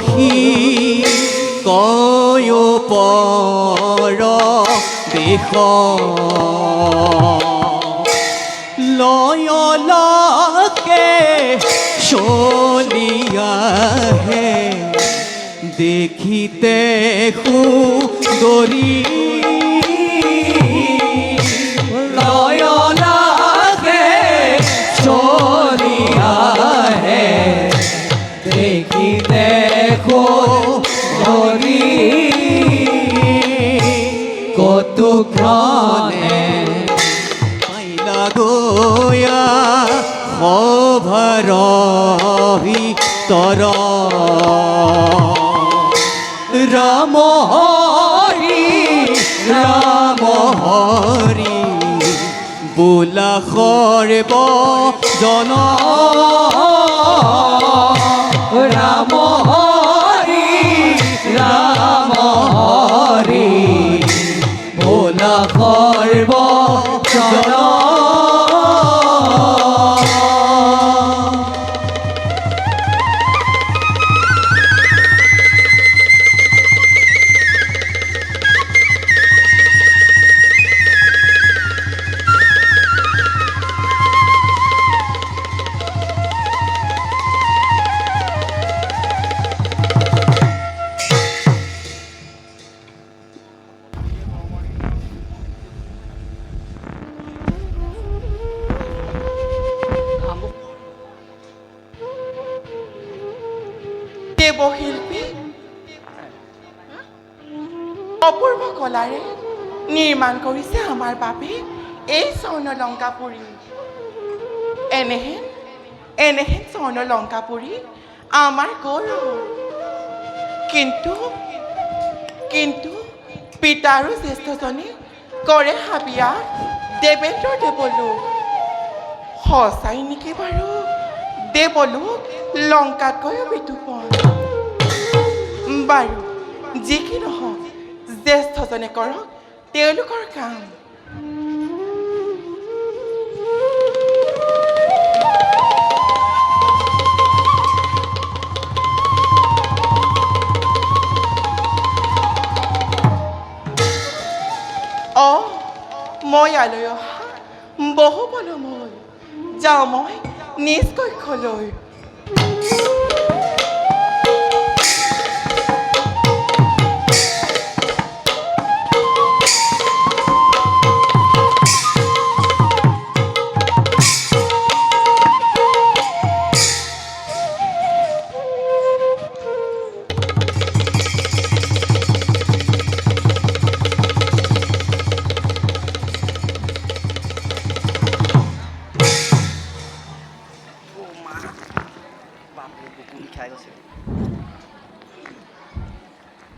ৰহি কয় পৰ দেশ লয় লাকে চলিয়াহে দেখিতে সুন্দৰী লয় লাকে চলিয়াহে দেখিতে সুন্দৰী কৌতুকনে পাইলা গয়া সভাৰ ভিতৰ ৰাম হৰি বোলা সৰ্ব জন ৰাম হৰি বোলা সৰ্ব জন দেৱশিল্পী অপূৰ্ব কলাৰে নিৰ্মাণ কৰিছে আমাৰ বাবে এই স্বৰ্ণলংকাপুৰী। এনেহেন স্বৰ্ণলংকাপুৰী আমাৰ গৌৰৱ। কিন্তু পিতা আৰু জ্যেষ্ঠজনে কৰে হাবিয়া দেৱেন্দ্ৰ দেৱলোক। সঁচাই নেকি বাৰু দেৱলোক লংকাতকৈও বিতোপন? বাৰু যি কি নহওক জ্যেষ্ঠজনে কৰক তেওঁলোকৰ কাম। মই ইয়ালৈ অহা বহু পলম হ'ল। যাওঁ মই নিজ কক্ষলৈ।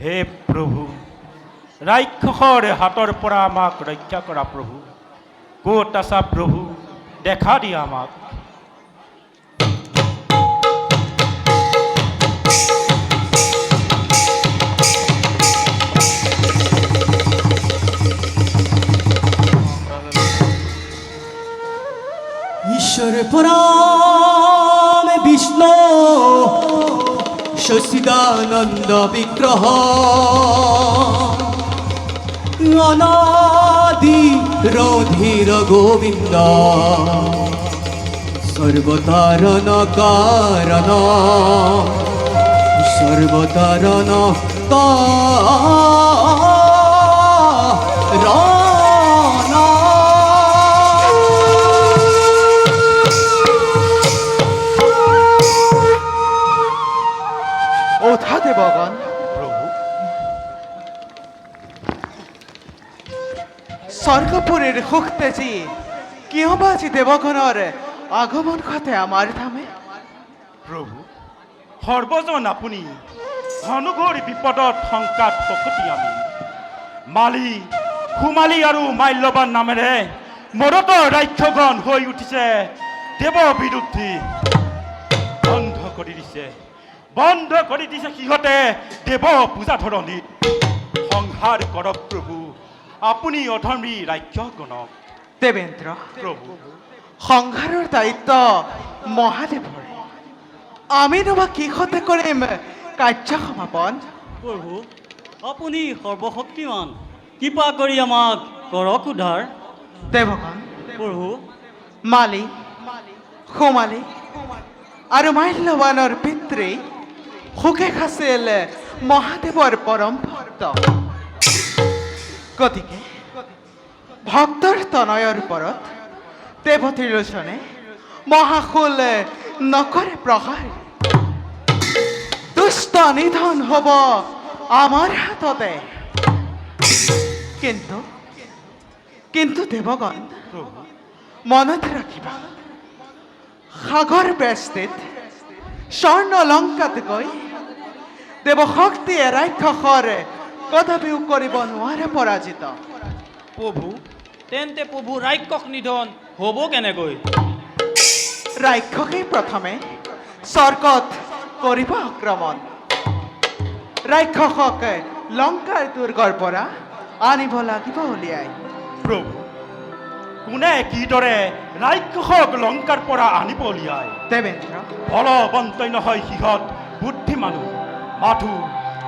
হে প্ৰভু, ৰাক্ষসৰ হাতৰ পৰা আমাক ৰক্ষা কৰা প্ৰভু। ক'ত আছা প্ৰভু, দেখা দিয়া আমাক। ঈশ্বৰ পৰম বিষ্ণু সচিদানন্দ বিগ্ৰহ অনাদি ৰধিৰ গোবিন্দ সৰ্বতাৰণ কাৰণ সৰ্বতাৰণ ওঠা দেৱগণ, প্ৰভু স্বৰ্গপুৰীৰ সুখ তেজি কিয় বা আজি দেৱগণৰ আগমন ঘটে আমাৰ ধামে? প্ৰভু সৰ্বজন আপুনি, ঘনঘোৰ বিপদত শংকাত পকতি আমি। মালি সুমালি আৰু মাল্যৱান নামেৰে মৰত ৰাক্ষগণ হৈ উঠিছে দেৱ বিৰুদ্ধী। বন্ধ কৰি দিছে সিহঁতে দেৱ পূজা ধৰণীত। সংহাৰ কৰক প্ৰভু আপুনি অধৰ্মী ৰাক্ষগণক। দেৱেন্দ্ৰ, প্ৰভু সংহাৰৰ দায়িত্ব মহাদেৱৰ। আমিনো বা কিহতে কৰিম কাৰ্য সমাপন। প্ৰভু আপুনি সৰ্বশক্তিমান কৃপা কৰি আমাক কৰক উদ্ধাৰ। দেৱগণ, প্ৰভু মালি, সোমালি আৰু মাল্যৱানৰ পিতৃ সুখে আছিল মহাদেৱৰ পৰম ভক্ত। গতিকে ভক্তৰ তনয়ৰ ওপৰত দেৱতীৰ লোচনে মহাশুল নকৰে প্ৰহাৰ। দুষ্ট নিধন হ'ব আমাৰ হাততে। কিন্তু দেৱগণ, মনত ৰাখিবা, সাগৰ বেষ্টিত স্বৰ্ণ লংকাত গৈ দেৱশক্তিয়ে ৰাক্ষসৰ কদাপিও কৰিব নোৱাৰে পৰাজিত। প্ৰভু তেন্তে প্ৰভু ৰাক্ষস নিধন হ'ব কেনেকৈ? ৰাক্ষসেই প্ৰথমে স্বৰ্গত কৰিব আক্ৰমণ। ৰাক্ষসক লংকাৰ দুৰ্গৰ পৰা আনিব লাগিব উলিয়াই। প্ৰভু কোনে কিদৰে ৰাক্ষসক লংকাৰ পৰা আনিব উলিয়াই? দেৱেন্দ্ৰ, বলৱন্তই নহয় সিহঁত বুদ্ধি মানুহ।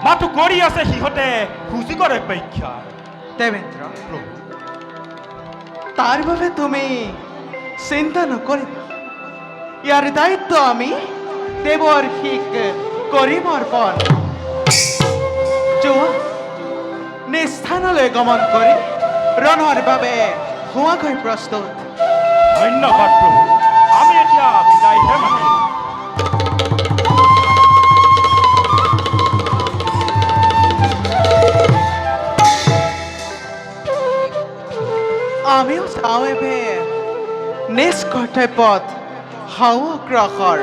মাথো কৰি আছে সিহঁতে সুযোগৰ অপেক্ষা। দেৱেন্দ্ৰ, প্ৰভু তাৰ বাবে তুমি চিন্তা নকৰিবা। ইয়াৰ দায়িত্ব আমি দেৱৰ্ষিক কৰিম অৰ্পণ। যোৱা নিস্থানলৈ গমন কৰি ৰণৰ বাবে হোৱাকৈ প্ৰস্তুত। ধন্যবাদ প্ৰভু, আমি এতিয়া বিদায়হে মাতিম। আমিও যাওঁ এবে নিজ কৰ্তব্যত হওঁ অগ্ৰসৰ।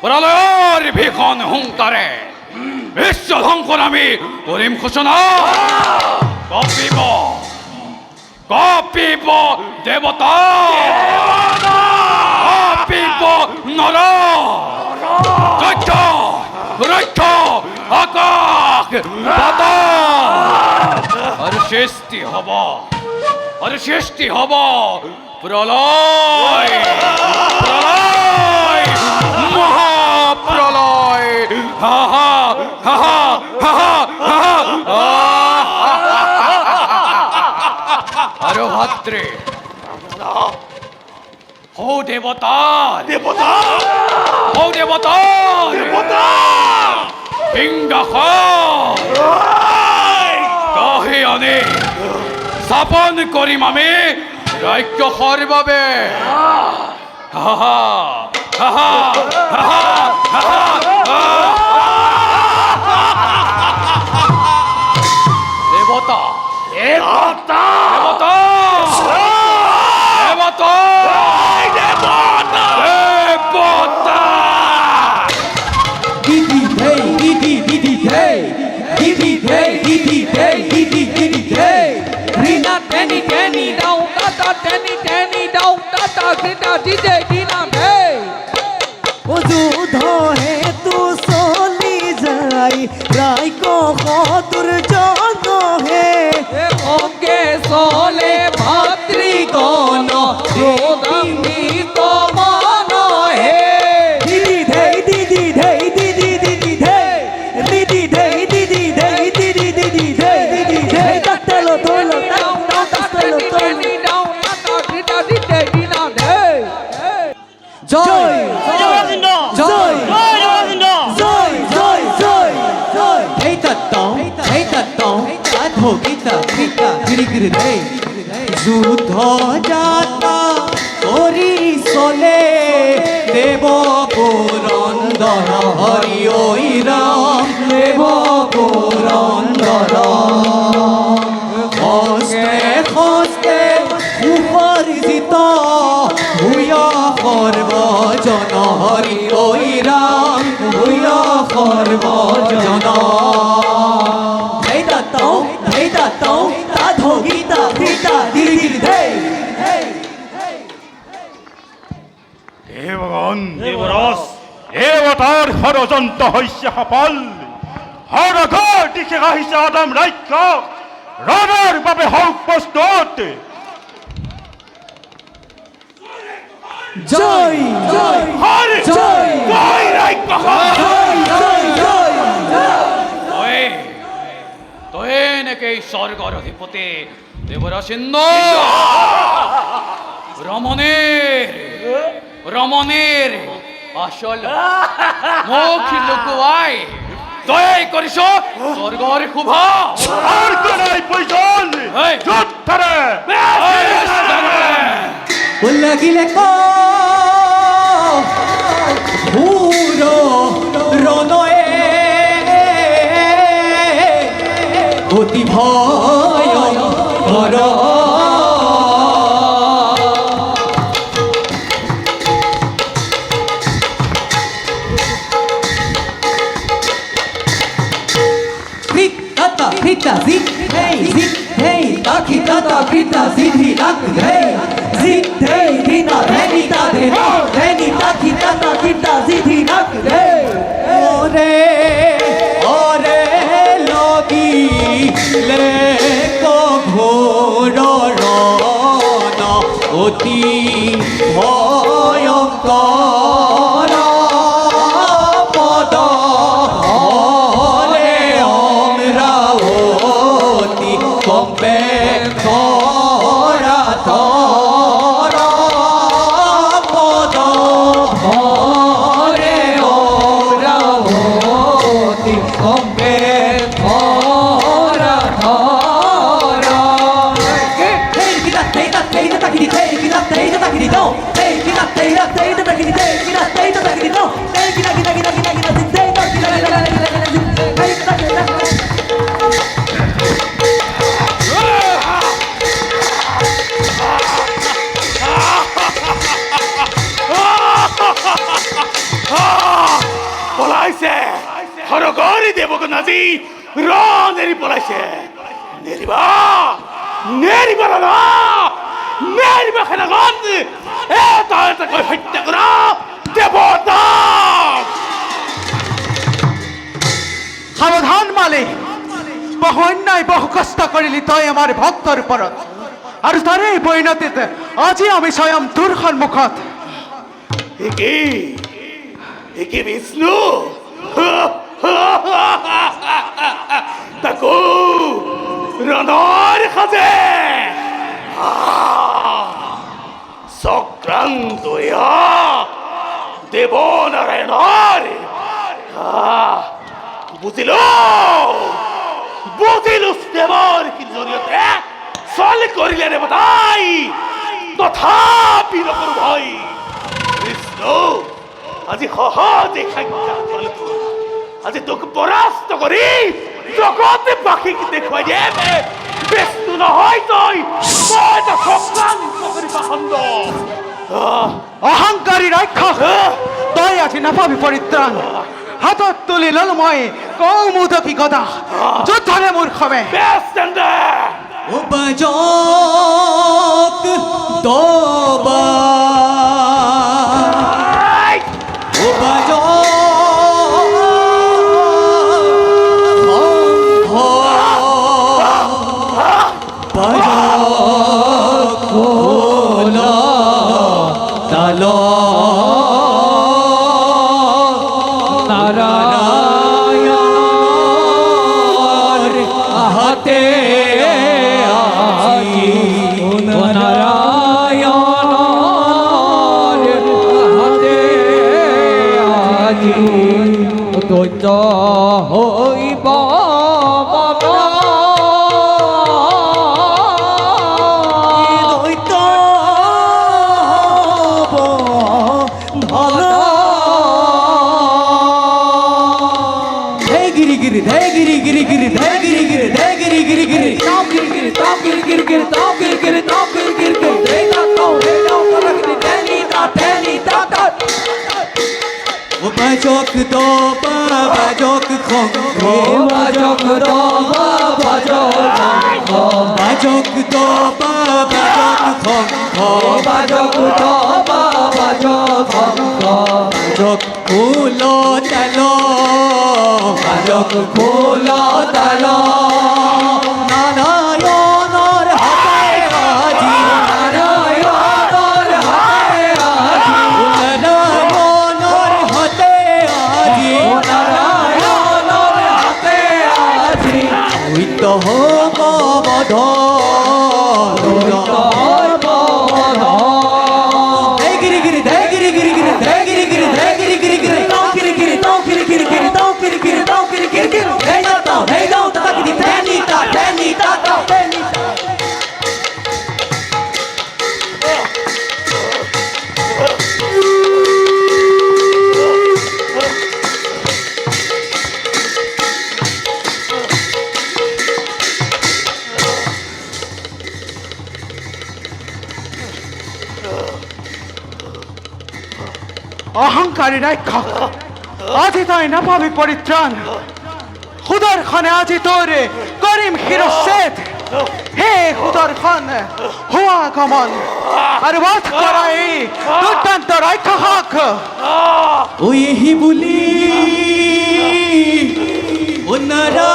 প্ৰলয়ৰ ভীষণ হুংকাৰে বিশ্ব ধ্বংসৰ আমি কৰিম ঘোষণা। কপিব দেৱতা, কপিব নৰ, ৰক্ষ আকাশ আৰু সৃষ্টি হব প্ৰলয়, মহাপ্ৰলয়। আৰু ভাতৃ হৌ দেৱতাৰ কাহি আনি স্থাপন কৰিম আমি ৰাক্ষসৰ বাবে। দেৱতা যুদ্ধ হেতু চলি যায় ৰাক্ষসৰ জন্ম হে অঙ্গে চলে ভাতৃগণ ক্ৰোধান্বিত মন হে। দিদি ধেই দিদি ধেই দিদি দিদি ধেই দিদি ধেই দিদি ধেই দিদি দিদি ধেই দিদি ধেই তাতেলো তোলো তাতেলো তোলো জয় জয় জয় জয় জয় জয় জয় Hey tattão, আধো গীতা গিরি রে যুদ্ধ যাতা করি চলে দেব পুরন্দর হরি ওই রাম দেব পুরন্দর খসে জনহরি ওই রাম হইয়া সর্বজন এই দাতাও তা ধগিতা পিতা গিরিগিরি ধে দেবগণ দেবরস দেবতার ষড়যন্ত্র হৈছে সফল হৰঘৰ দিশে আহিছে আদম ৰাজ্য ৰণৰ বাবে হওক প্ৰস্তুত জয় জয় হৰ জয় জয় ৰাজ্য তয়ে তয়ে নেকি এই স্বৰ্গৰ অধিপতি দেবৰাসিন্দ ৰমণেৰ আসল মুখ লুকুয়াই তয়ে কৰিস স্বৰ্গৰ শুভ আৰ কোনাই প্ৰয়োজন এই। যুদ্ধৰে লাগিলে ভূর রণয়ে অতি ভয় কর Krita zit hey takita ta krita zidhi nak hey zit hey dina renita de renita kita ta krita zidhi nak hey ore logi le ko ghoro rana oti bhayankar pada কম্বে খরা ধরা পদ ভরে ওরাবতী কম্বে খরা ধরা পলাইছে হৰঘৰি দেৱগণ আজি ৰ নেৰি পলাইছে নেৰিবা নেৰিবা নেৰিবা সেনাগণ এটা এটাকৈ হত্যা কৰা দেৱতা সাৱধান মালিক বহু অন্যায় বহু কষ্ট কৰিলি তই আমাৰ ভক্তৰ ওপৰত আৰু তাৰে পৰিণতিত আজি আমি স্বয়ং তোৰ সন্মুখত একে বিষ্ণু তাকো ৰণৰ সাজে চক্ৰান্ত দেৱ নাৰায়ণৰ বুজিলো দেৱৰ জৰিয়তে চল কৰিলে দেৱতাই তথাপি নকৰো ভয় বিষ্ণু আজি সহজে সাক্ষাৎ পালো আজি তোক পৰাস্ত কৰি জগতে বাকীক দেখুৱাই দিম বিষ্ণু নহয় তই মই এটা চক্ৰান্ত কৰি পাখণ্ড অহংকাৰী ৰাক্ষস তই আজি নাপাবি পৰিত্ৰাণ হাতত তুলি ললো মই কৌমুদকী গদা যুদ্ধৰে মোৰ খবে বেছ তেন্তে উপজক দবা হইব গিরি গিরি ধে গিরি গিরি গিরি ধে গিরি গিরি ধে গিরি গিরি গিরি তাও গিরি গিরি তাও গিরি গিরি গিরি তাও গিরি গিরি তাও গিরি গিরি গিরি ধে তা তাও ধে তাও তা গিরি ধে নি তা বাজক দো বাজক খং ও বাজক দো বাজক খং বাজক দো বাজক খং ও বাজক দো বাজক খং বাজক ফুলো তেলো বাজক ফুলো তালো নারায়ণর হাতে আজি নারায়ণর হাতে আজি নারায়ণর হাতে আজি নারায়ণর হাতে আজি ওই তো বধ গিরি গিরি ধে গিরি গিরি গিরি ধে গিরি গিরি ধে গিরি গিরি গিরি তাও কিরি কিরি তাও কিরি কিরি কিরি তাও কিরি কিরি তাও কিরি কিরি কিরি হেই দাও তা কিরি তেনি তা তাও তেনি তা অহংকারী রাক্ষস আজি তাই না পাবি পরিত্রাণ হুদর খানে আজি তোরে করিম হিরোসেত হে হুদর খান হুয়া গমন আর বধ করা এই দুর্দান্ত রাক্ষস ওই হিবুলি ওনারা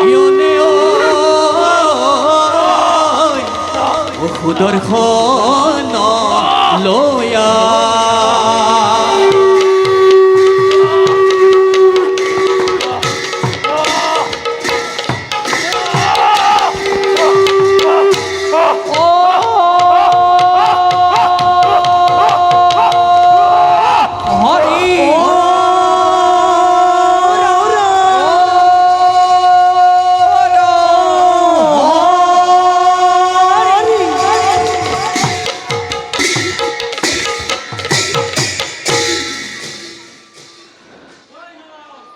ইয়নে ও খুদর খন লয়া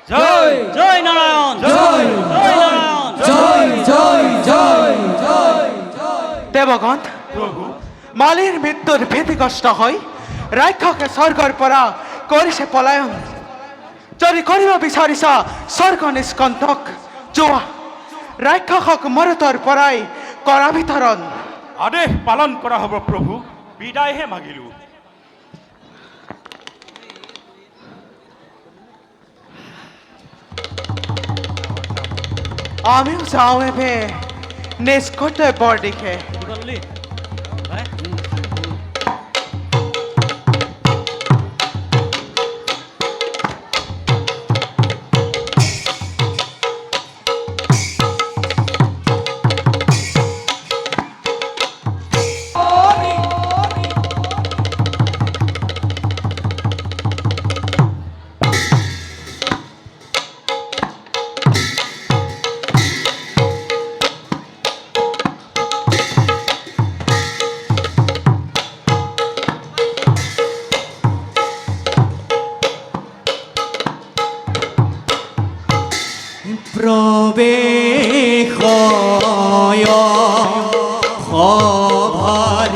জয় জয় নারায়ণ জয় জয় নারায়ণ জয় জয় জয় জয় দেবগণ মালির মৃত্যুর ভীতি কষ্ট হয় রাক্ষসকে স্বর্গর পরা করিছে পলায়ন যদি করিব বিচাৰিছা স্বৰ্গ নিষ্কণ্টক যোৱা ৰাক্ষসক মৰতৰ পৰাই কৰা বিতৰণ আদেশ পালন কৰা হ'ব প্ৰভু বিদায়হে মাগিলোঁ আমিও যাওঁ এবে নিজ কৰ্তব্যৰ দিশে বুটলি প্রবেশয় সভার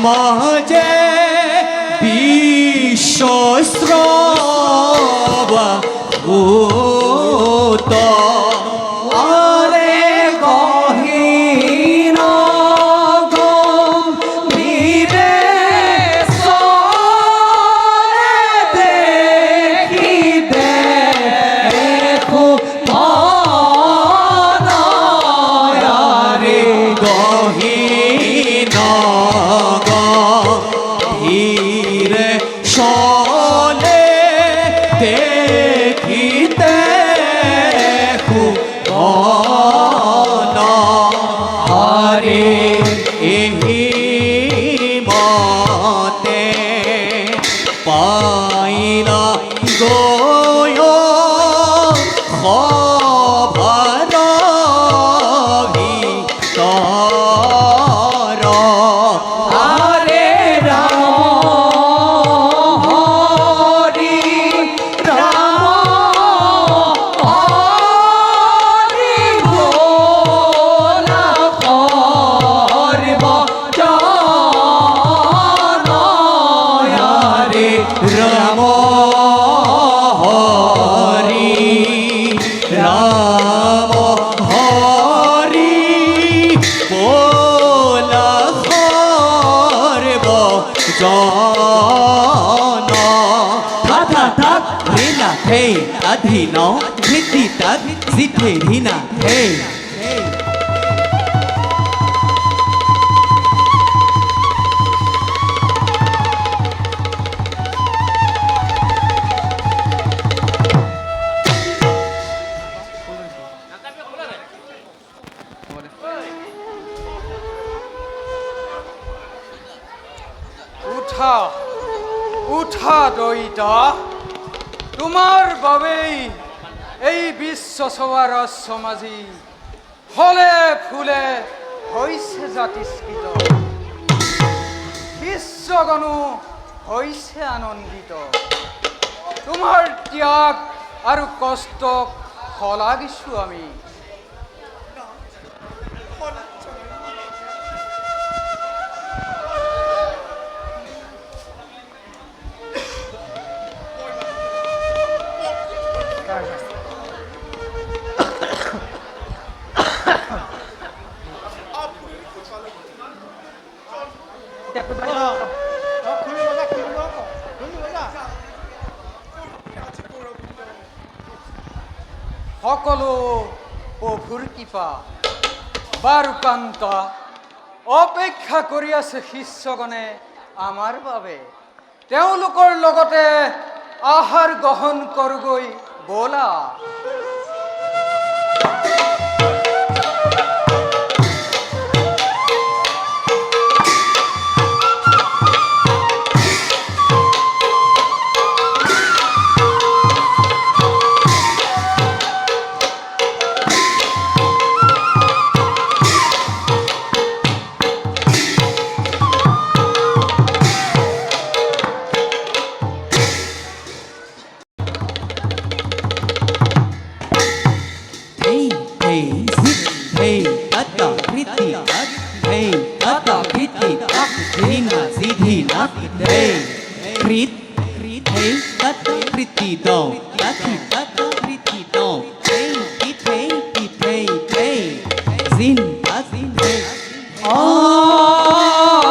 মাঝে বিশ্বস্রবা ভূত আরে গহীন গম্ভীরে সরে দেখি দেখো রে গহীন গম্ভীরে সলে দেখিতে খুব হরে এহি মতে পাইলা গয় খবর ভিতর আরে রাম হরি রাম হরি গোলা করব জন থা থা থা ধিনা থে অধীন ধিতি তৎ সিদ্ধে ধিনা থে উঠা উঠা দইতা তোমার বাবেই এই বিশ্বসভার সমাজী ফলে ফুলে হইছে জাতিষ্কৃত বিশ্বগণু হইছে আনন্দিত তোমার ত্যাগ আৰু কষ্টক শলাগিছো আমি সকলো প্ৰভুৰ কৃপা বাৰুকান্ত অপেক্ষা কৰি আছে শিষ্যগণে আমাৰ বাবে তেওঁলোকৰ লগতে আহাৰ গ্ৰহণ কৰোগৈ বলা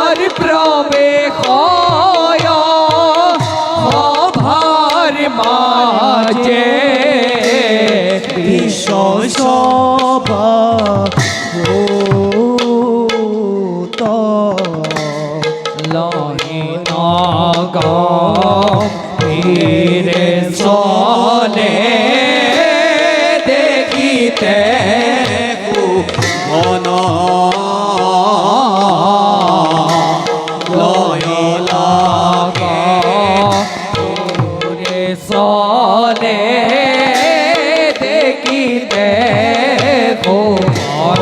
আর প্রবে হয় ভার মাঝে বিশ্ব সভা ফিরে চলে দেখিতে ঘন লয় লাগে ফিরে চলে দেখিতে ঘন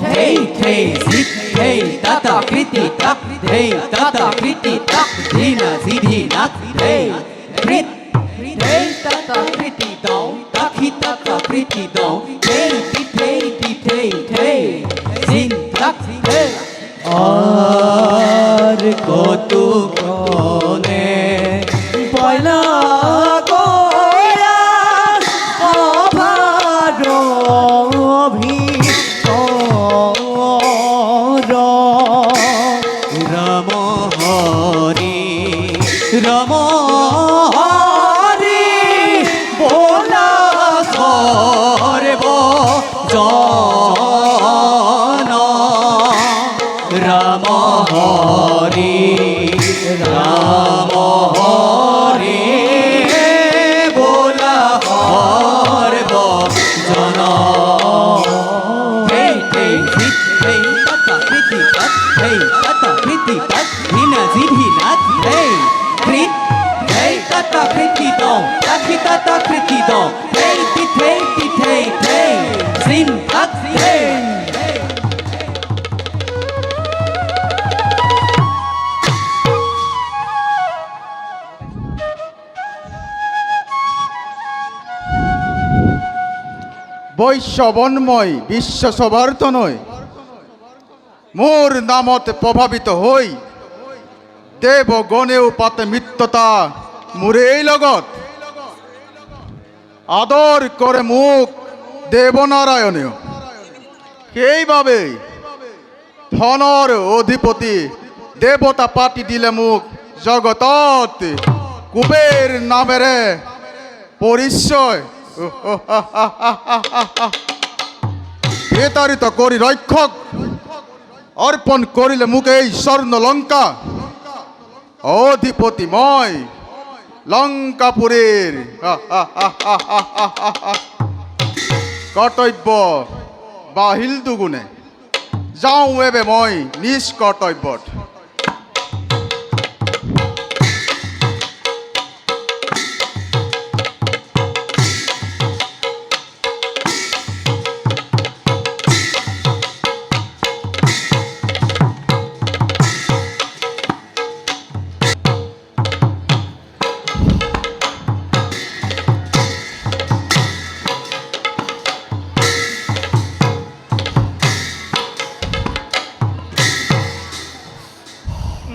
ধেই ধেই জিত ধেই তাতা কৃতি তাপ ধেই তাতা কৃতি তাপ ধীনা সিধি নাক ধেই কৃত ধেই তাতা কৃতি দাও তাকি তাতা কৃতি দাও ধেই তি ধেই তি ধেই ধেই জিন তাক ধেই আর কত কোনে পয়লা গোয়া অভার রাম হরি রাম হরি বোলা সর্ব জন রাম হরি রাম হরি বোলা সর্ব জন বৈশ্যবন্ময় বিশ্বসভার তনয় মোর নামত প্রভাবিত হই দেবগণেও পাতে মিত্যতা মোরে লগত আদর করে মুখ দেবনারায়ণেও সেইভাবে ধনৰ অধিপতি দেবতা পাতি দিলে মোক জগতত কুবেৰ নামেৰে পৰিচয় বিতাড়িত কৰি ৰক্ষক অৰ্পণ কৰিলে মোক এই স্বৰ্ণ লংকা অধিপতি মই লংকাপুৰীৰ কৰ্তব্য বাহিল দুগুণে যাওঁ এবে মই নিজ কৰ্তব্যত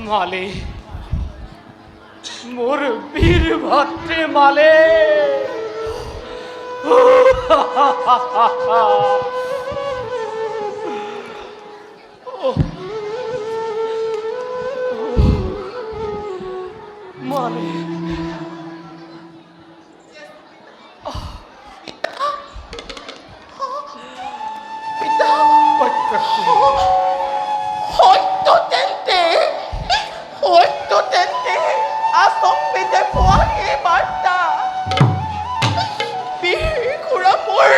মালে মোৰ বীৰ ভাত্ৰে মালে মালে হয়তো তেন্তে আসম্পিতে পোৱাহি বাৰ্তা বীৰ খুৰা মোৰ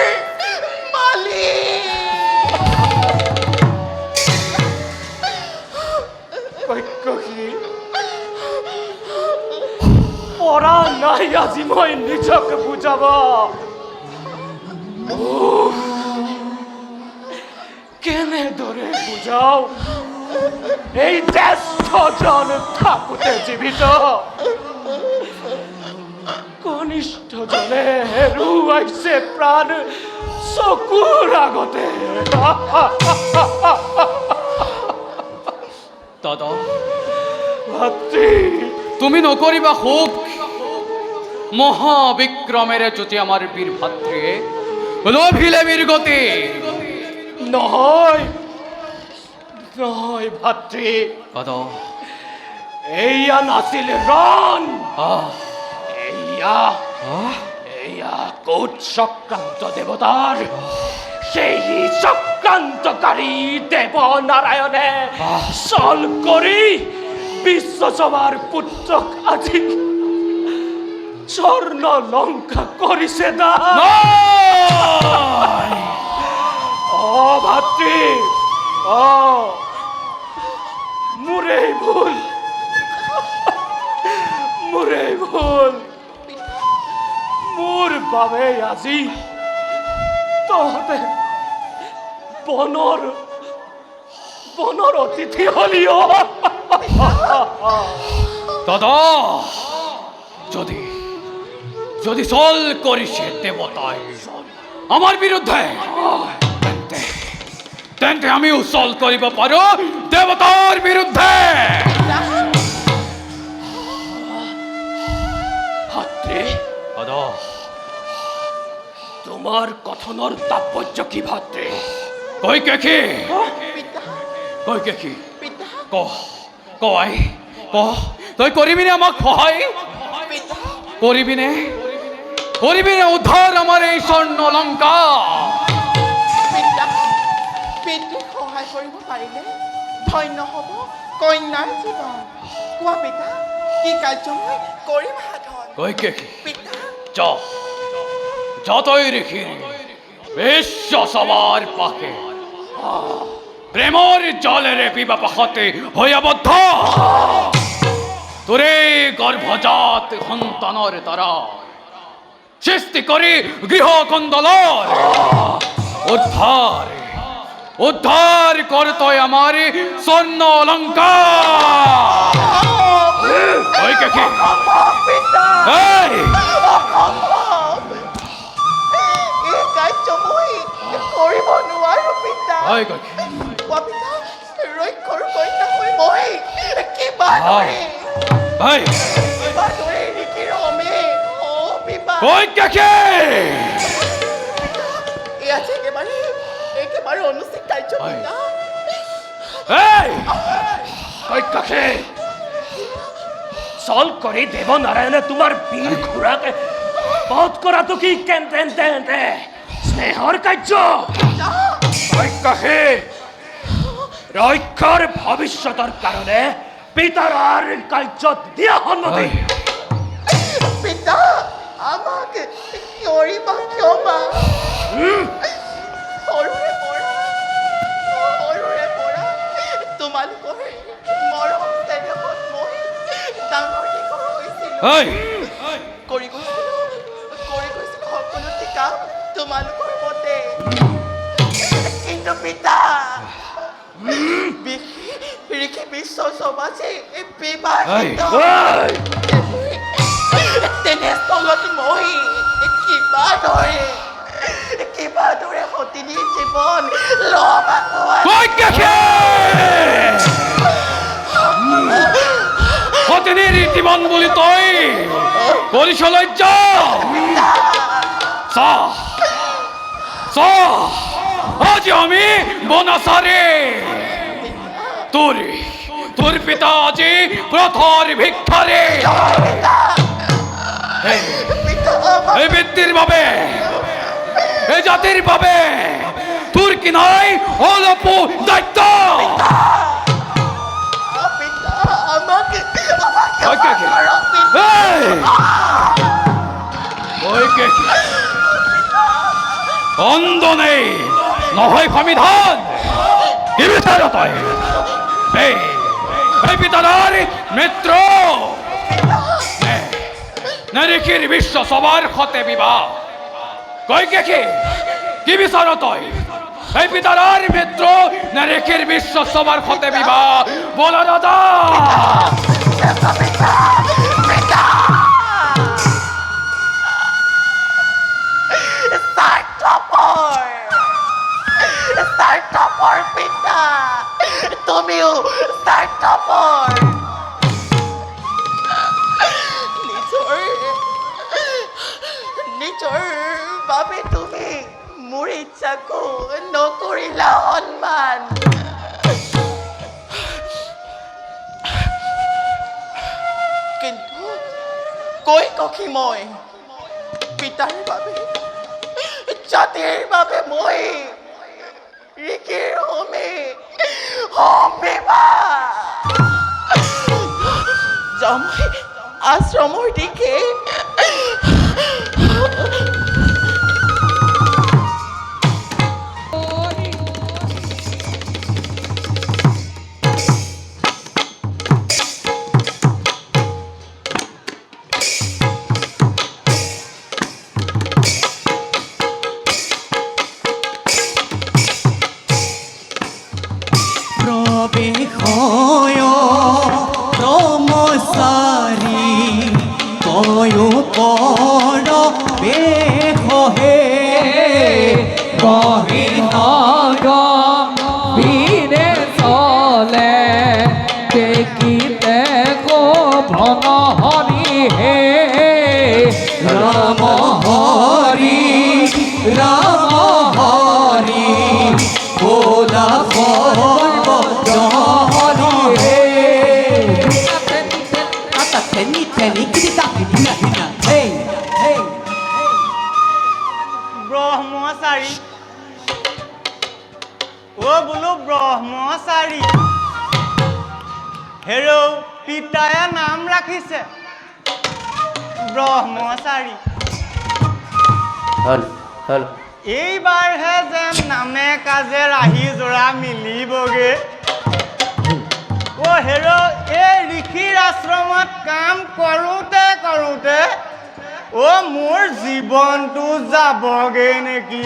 পড়া নাই আজি মই নিজকে বুঝাব কেনেদৰে বুঝাও এই জ্যেষ্ঠজন থাকোতে জীবিত কনিষ্ঠজনে হেৰুৱাইছে প্ৰাণ চকুৰ আগতে দাদা ভাতৃ তুমি নকৰিবা শোক মহাবিক্ৰমেৰে যদি আমাৰ বীৰ ভাতৃয়ে লভিলে বীৰগতি নহয় নহয় ভাতৃ দাদা এয়া নাছিল ৰণ আহ এয়া কোট চক্ৰান্ত দেৱতাৰ সেই চক্ৰান্তকাৰী দেৱ নাৰায়ণে চল কৰি বিশ্বসভাৰ পুত্ৰক আজি স্বৰ্ণ লংকা কৰিছে ভাতৃ মোৰে ভুল মোৰ বাবে আজি তহঁতে বনৰ অতিথি হলি দাদা যদি চল কৰিছে দেৱতাই আমাৰ বিৰুদ্ধে তেন্তে আমিও চল কৰিব পাৰো দেৱতাৰ বিৰুদ্ধে ভাতৃ দাদা তোমাৰ কথনৰ তাৎপৰ্য কি ভাতৃ কৈকে কি কয় তই কৰিবিনে আমাক সহায় কৰিবিনে উদ্ধাৰ আমাৰ এই স্বৰ্ণ লংকা পিতৃক সহায় কৰিব পাৰিলে ধন্য হ'ব কন্যাৰ জীৱন কোৱা পিতা কি কাৰ্য মই কৰিম সাধন কৈকে কি পিতা যতই রেখে বিশ্ব সবার পাকে প্রেমর জলের বিবাপহতে হয়ে আবদ্ধ তোরে গর্ভজাত সন্তানর দ্বারা সৃষ্টি করে গৃহ কন্দলর উদ্ধার করতই আমার স্বর্ণ অলঙ্কার ওই কে কি এই এই কাৰ্য মই কৰিব নোৱাৰো পিতা ওই কে কি কোৱা পিতা ৰক্ষৰ কন্যা হৈ মই কিবা ভাই দৰে নেকি ৰমে অ পিপা ওই কে কি এয়া যে একেবাৰে অনুচিত কাৰ্য পিতা এই কৈকাশে চল কৰি দেৱনাৰায়ণে তোমাৰ বীৰ খুৰাকে বধ কৰাটো কি কেন্তে স্নেহৰ কাৰ্য কৈকাশে ৰক্ষাৰ ভৱিষ্যতৰ কাৰণে পিতাৰ কাৰ্যত দিয়া সন্মতি পিতা আমাক কিয়ৰিবা ক্ষমা সৰুৰে পৰা তোমালোকৰ মৰম চেনেহত মই ডাঙৰ দীঘল হৈছিলোঁ কৰি গৈছিলোঁ সকলো কাম তোমালোকৰ মতে কিন্তু পিতা ঋষি বিশ্ব সমাজে বিবাহিত তেনেস্থলত মই কিবা দৰে সতিনীৰ জীৱন সতিনীৰ জীৱন বুলি তই কৰিছলৈ আজি আমি বনাচাৰে তোর পিতা আজি প্রথর ভিক্ষারে এই ব্যক্তির বাবে এই জাতির বাবে তোর কি নাই অল্প দায়িত্ব অন্ধ নেই নহয় সমিধান কি বিচার তই এই পিতার মিত্র ঋষির বিশ্ব সবার হতে বিবাহ কৈকেশী কি বিচার তই এই পিতার মিত্র ঋষির বিশ্ব সবার হতে বিবাহ বলো দাদা পিতা তুমিও স্বাৰ্থপৰ নিজৰ বাবে তুমি মোৰ ইচ্ছাকো নকৰিলা সন্মান কিন্তু কৈকাশী মই পিতাৰ বাবে জাতিৰ বাবে মই ঋষিৰ আশ্ৰমৰ দিশে ব্ৰহ্মচাৰী বোলো ব্ৰহ্মচাৰী হেৰৌ পিতায়ে নাম ৰাখিছে ব্ৰহ্মচাৰী এইবাৰহে যেন নামে কাজে ৰাহি জোৰা মিলিবগে হেৰৌ এই ঋষিৰ আশ্ৰমত কাম কৰোঁতে মোৰ জীৱনটো যাবগে নেকি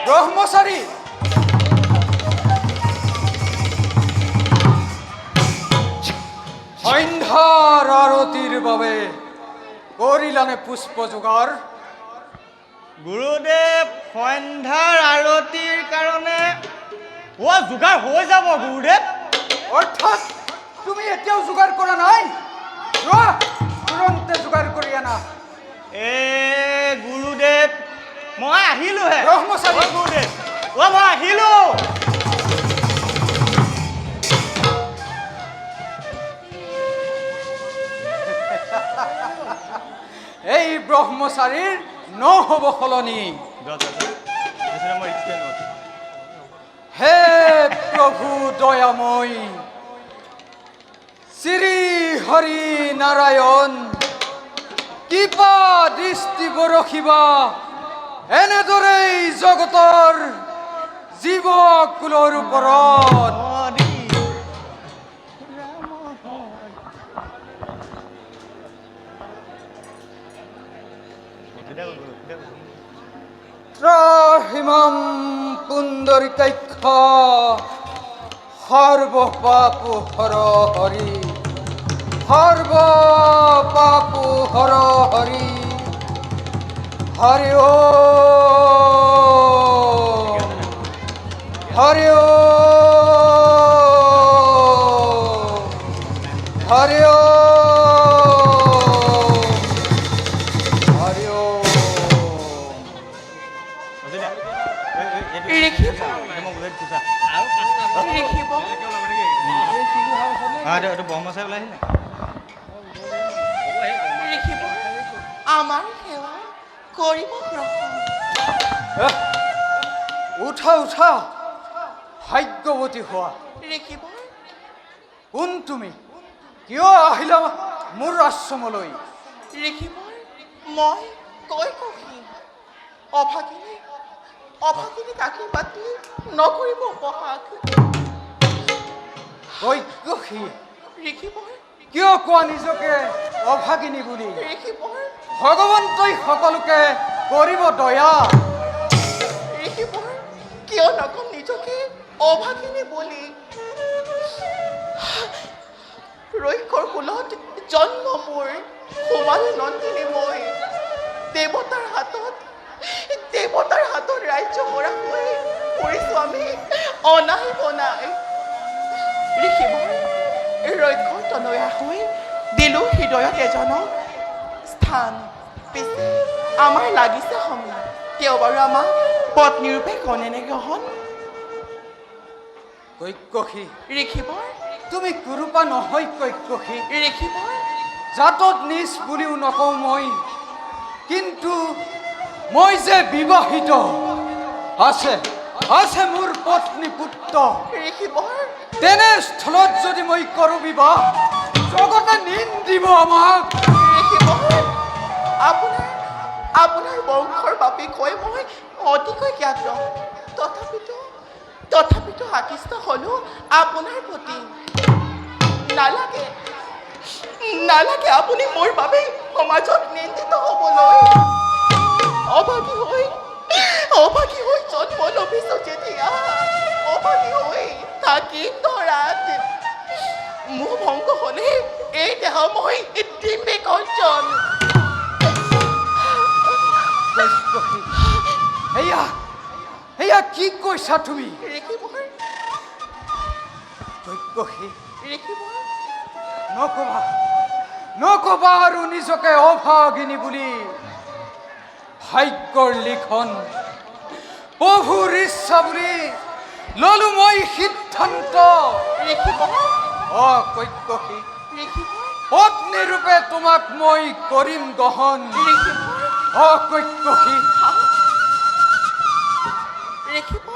ব্ৰহ্মচাৰী সন্ধ্যাৰ আৰতিৰ বাবে কৰিলানে পুষ্প যোগাৰ গুৰুদেৱ সন্ধ্যাৰ আৰতিৰ কাৰণে যোগাৰ হৈ যাব গুৰুদেৱ অৰ্থাৎ তুমি এতিয়াও যোগাৰ কৰা নাই যোৱা তুৰন্তে যোগাৰ কৰি আনা গুৰুদেৱ মই আহিলোহে ব্ৰহ্মচাৰী গুৰুদেৱ মই আহিলো ব্ৰহ্মচাৰীৰ নহ'ব সলনি হে প্ৰভু দয়াময় শ্ৰী হৰি নাৰায়ণ কৃপা দৃষ্টি বৰষিবা এনেদৰেই জগতৰ জীৱকুলৰ ওপৰত ত্ৰাহিমাম পুণ্ডৰীকাক্ষ সৰ্ব পাপ হৰ হৰি সৰ্ব পাপ হৰ হৰি হৰি ওম হৰি ওম হৰি ওম হৰি ওম লিখিব লিখিব আমাৰ সেৱা কৰিব গ্ৰহণ উঠা উঠা ভাগ্যৱতী হোৱা লিখিব কোন তুমি কিয় আহিলা মোৰ আশ্ৰমলৈ লিখিব মই কৈ কহি অভাগিনী কাকি পাতি নকৰিব উপহাস কৈকশী লিখিব কিয় কোৱা নিজকে অভাগিনী বুলি লিখিব ভগৱন্তই সকলোকে কৰিব দয়া লিখিব কিয় নকম নিজকে অভাগিনী বুলি ৰৈকৰ কুলত জন্ম মোৰ সোমালে নন্দিনী মই দেৱতাৰ হাতত ৰাজ্য মৰা হৈ পৰিছোঁ আমি অনাই বনাই লিখিব ৰক্ষৰ তনয়া হৈ দিলোঁ হৃদয়ত এজনক স্থান পিছে আমাৰ লাগিছে সময় তেওঁ বাৰু আমাক পত্নীৰূপে কণেনে গ্ৰহণ কৈকশী লিখিব তুমি কুৰূপা নহয় কৈকশী লিখিব জাতত নিজ বুলিও নকওঁ মই কিন্তু মই যে বিবাহিত আছে মোৰ পত্নী পুত্ৰ লিখিব তেনে স্থলত যদি মই কৰোঁ বিবাহ জগতে নিন্দিব আমাক লিখিব আপোনাৰ বংশৰ বাপে কৈ মই অতিকৈ জ্ঞাত তথাপিতো আকৃষ্ট হ'লো আপোনাৰ প্ৰতি নালাগে আপুনি মোৰ বাবে সমাজত নিন্দিত হ'বলৈ অভাগী হৈ জন্ম লভিছোঁ যেতিয়া অভাগী হৈ থাকিম ধৰাত মোৰ ভংগ হ'লে এই দেহ মই দিমে কঞ্চন এয়া কি কৈছা তুমি লিখিব কৈকশী লিখিব নকবা আৰু নিজকে অভাগিনী বুলি ভাগ্যৰ লিখন প্ৰভুৰ ইচ্ছা বুলি ললো মই সিদ্ধান্ত লিখিব কৈকশী লিখিব পত্নী ৰূপে তোমাক মই কৰিম গ্ৰহণ লিখিব কৈকশী লিখিব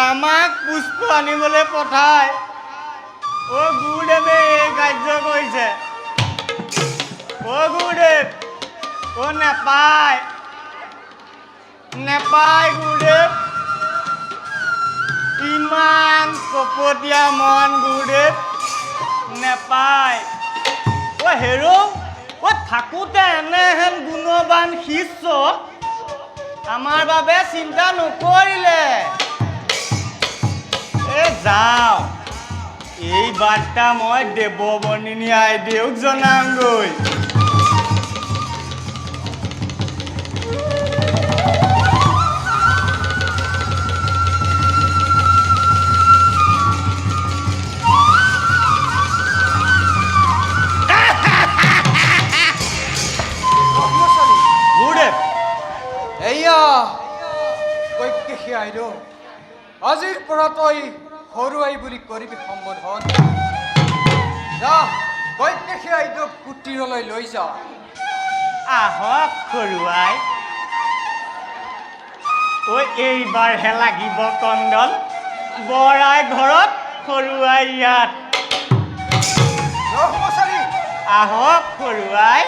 আমাক পুষ্প আনিবলৈ পঠাই গুৰুদেৱে এই কাৰ্য কৰিছে অ' গুৰুদেৱ অ' নেপায় গুৰুদেৱ ইমান কপটীয়া মন গুৰুদেৱ নেপায় অ' হেৰ' অ' থাকোঁতে এনেহেন গুণবান শিষ্য আমাৰ বাবে চিন্তা নকৰিলে যাওঁ এই বাৰ্তা মই দেৱবৰ্ণিনী আইদেউক জনামগৈ গুৰুদেৱ এয়া কৈকেশী আইদেউ আজিৰ পৰা তই সৰুৱাই বুলি কৰিবি সম্বোধন যা কৈকেশী আইদেউক কুটীৰলৈ লৈ যা আহক সৰুৱাই ঐ এইবাৰহে লাগিব কন্দল বৰাই ঘৰত সৰুৱাই ইয়াত ব্ৰহ্মচাৰী আহক সৰুৱাই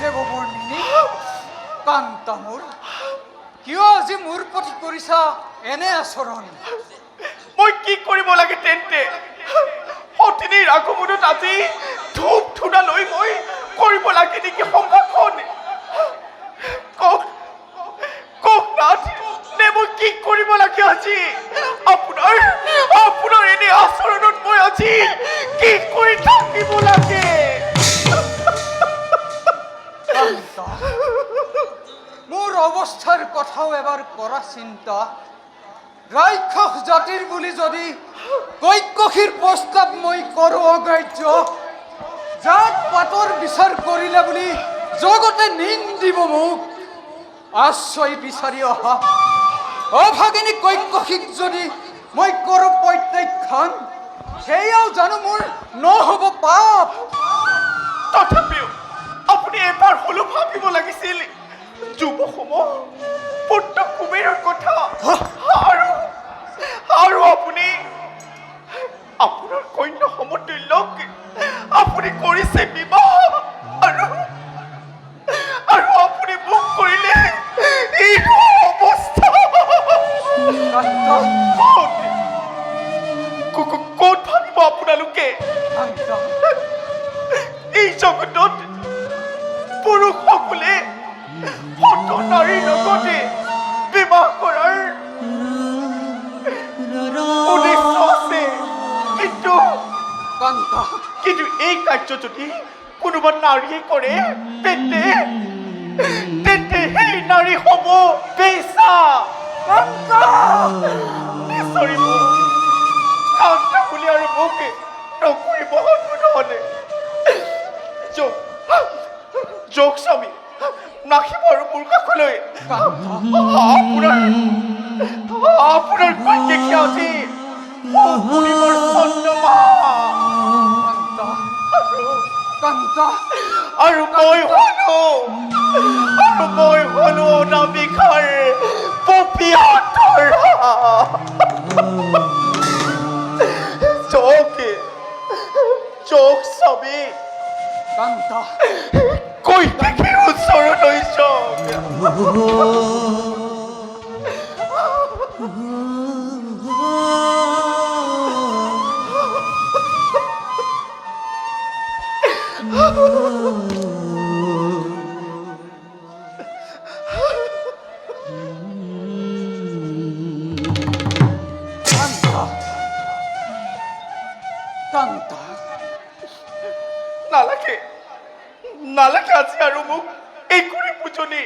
দেৱবৰ্ণিনী কান্তা মোৰ কিয় আজি মোৰ প্ৰতি কৰিছা এনে আচৰণ মই কি কৰিব লাগে তেন্তে সতিনীৰ আগমনত আজি ধূপ ধূনা লৈ মই কৰিব লাগে নেকি সম্ভাষণ কওক নাথ নে মই কি কৰিব লাগে আজি আপোনাৰ এনে আচৰণত মই আজি কি কৰি থাকিব লাগে মোৰ অৱস্থাৰ কথাও এবাৰ কৰা চিন্তা ৰাক্ষস জাতিৰ বুলি যদি কৈকেশীৰ প্ৰস্তাৱ মই কৰোঁ অগ্ৰাহ্য জাত পাতৰ বিচাৰ কৰিলে বুলি জগতে নিন্দিব মোক আশ্ৰয় বিচাৰি অহা অভাগিনী কৈকেশীক যদি মই কৰোঁ প্ৰত্যাখ্যান সেয়াও জানো মোৰ নহ'ব পাপ তথাপিও আপুনি এবাৰ হ'লেও ভাবিব লাগিছিল যুৱসমূহ পুত্ৰ কুবেৰৰ কথা আৰু আপুনি আপোনাৰ কন্যা সমতুল্যক আপুনি কৰিছে বিবাহ আৰু আপুনি মোক কৰিলে এইটো অৱস্থা ক'ত ভাবিব আপোনালোকে এই জগতত পুৰুষসকলে সত নাৰীৰ লগতে বিবাহ কৰাৰ উদ্দেশ্য আছে কিন্তু এই কাৰ্য যদি কোনোবা নাৰীয়ে কৰে তেন্তে সেই নাৰী হ'ব বেচা কান্তা বুলি আৰু মোক নকৰিব অনুধনে যোগ স্বামী নাখিব আৰু মোৰ কাষলৈ আপোনাৰ কৈকেশী আজি আৰু মই হলো অনামিকাৰ পপিয়াতৰ যোগ স্বামী কৈকেশীৰ ওচৰলৈ যাওক নালাগে আজি আৰু মোক এই কৰি বুজনি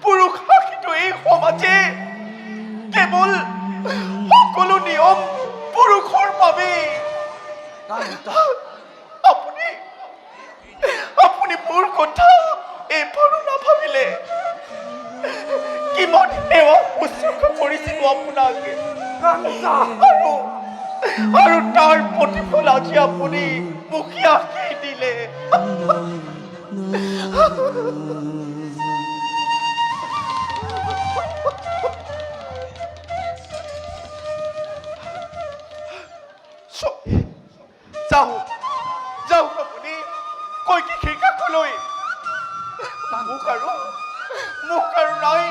পুৰুষ শাসিত এই সমাজে কেৱল সকলো নিয়ম পুৰুষৰ বাবে আপুনি মোৰ কথা এইবাৰো নাভাবিলে কিমান সেৱা শুশ্ৰূষা কৰিছিলো আপোনাক আৰু তাৰ প্ৰতিফল আজি আপুনি মুখীয়া দিলে যাওক যাওক আপুনি কৈকেশীৰ কাষলৈ মোক আৰু নাই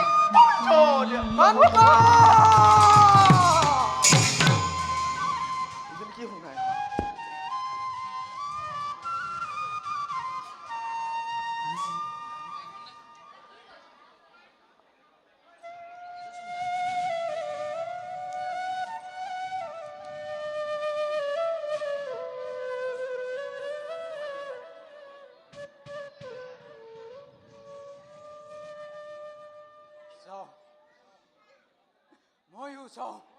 কি শুনাই যাওঁ ময়ো যাওঁ